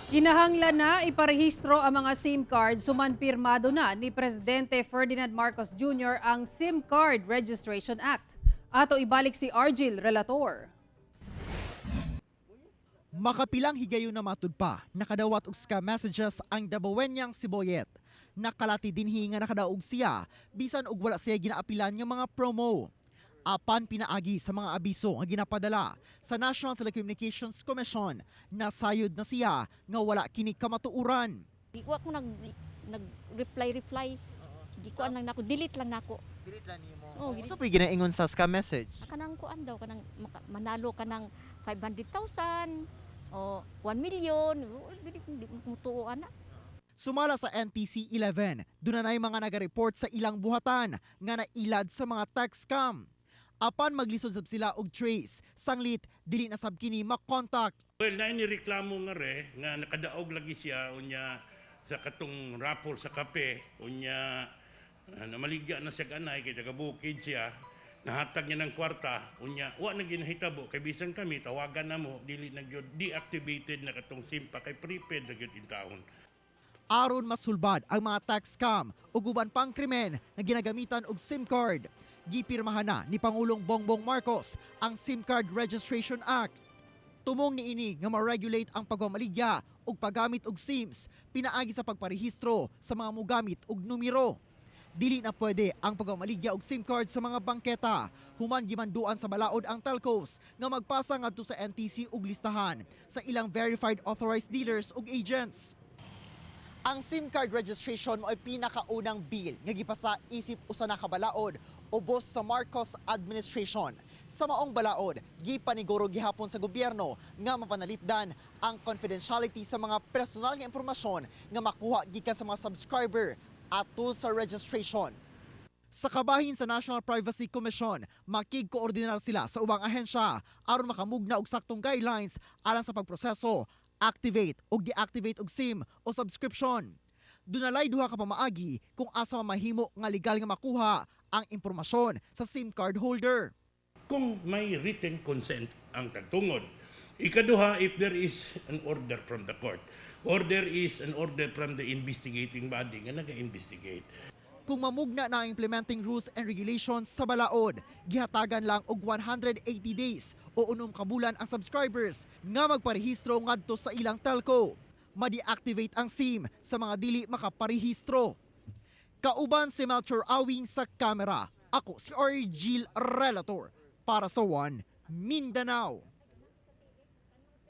Kinahanglan na iparehistro ang mga SIM card sumanpirmado na ni Presidente Ferdinand Marcos Jr. ang SIM Card Registration Act. Ato ibalik si Argil Relator. Makapilang higayon na matud pa, nakadawat og scam messages ang dabawenyang si Boyet. Nakalati din nga nakadaog siya, bisan og wala siya ginaapilan nga mga promo. Apan pinaagi sa mga abiso nga ginapadala sa National Telecommunications Commission, nasayod na siya nga wala kini kamatuuran. Di ko ako nag-reply. Di ko lang nako, delete lang nako. Delete lang nimo. Oh, Sa pay ginaingon sa scam message? Kanang kuan daw kanang manalo ka ng 500,000 o 1 million. Di mo tuo ana. Sumala sa NTC 11, doon na mga naga-report sa ilang buhatan nga nailad sa mga tax scam. Apan maglisod sab sila og trace, sanglit dili na sab kini makontak. Well, na inireklamo nga re nga nakadaog lagi siya unya sa katong raffle sa kape unya namaligya na siya ganay kay tagabukid siya. Nahatag niya ng kwarta unya wa na ginahitabo kay bisan kami tawagan na mo dili na gyud deactivated na katong simpa kay prepaid na gyud in taon. Aron masulbad ang mga tax scam ug uban pang krimen na ginagamitan og SIM card. Gipirmahan na ni Pangulong Bongbong Marcos ang SIM Card Registration Act. Tumong niini nga ma-regulate ang pagmamaligya ug paggamit og SIMs pinaagi sa pagparehistro sa mga mogamit og numero. Dili na pwede ang pagmamaligya og SIM card sa mga bangketa. Human gimanduan sa balaod ang telcos nga magpasa ngadto sa NTC og listahan sa ilang verified authorized dealers ug agents. Ang SIM card registration mo ay pinakaunang bill nga gipasa isip usa na ka balaod ubos sa Marcos administration. Sa maong balaod, gipaniguro gihapon sa gobyerno nga mapanalipdan ang confidentiality sa mga personal nga impormasyon nga makuha gikan sa mga subscriber atul sa registration. Sa kabahin sa National Privacy Commission, makig-koordinar sila sa ubang ahensya aron makamugna og saktong guidelines alang sa pagproseso, activate o deactivate og SIM o subscription. Dunalay duha ka pamaagi kung asa mamahimo nga legal nga makuha ang impormasyon sa SIM card holder. Kung may written consent ang tagtungod. Ikaduha, if there is an order from the court. Order is an order from the investigating body nga naga-investigate. Kung mamugna na ang implementing rules and regulations sa balaod, gihatagan lang og 180 days o 6 ka bulan ang subscribers nga magparehistro ngadto sa ilang telco. Ma-deactivate ang SIM sa mga dili makaparehistro. Kauban si Melchor Awing sa kamera. Ako si Argil Relator para sa One Mindanao.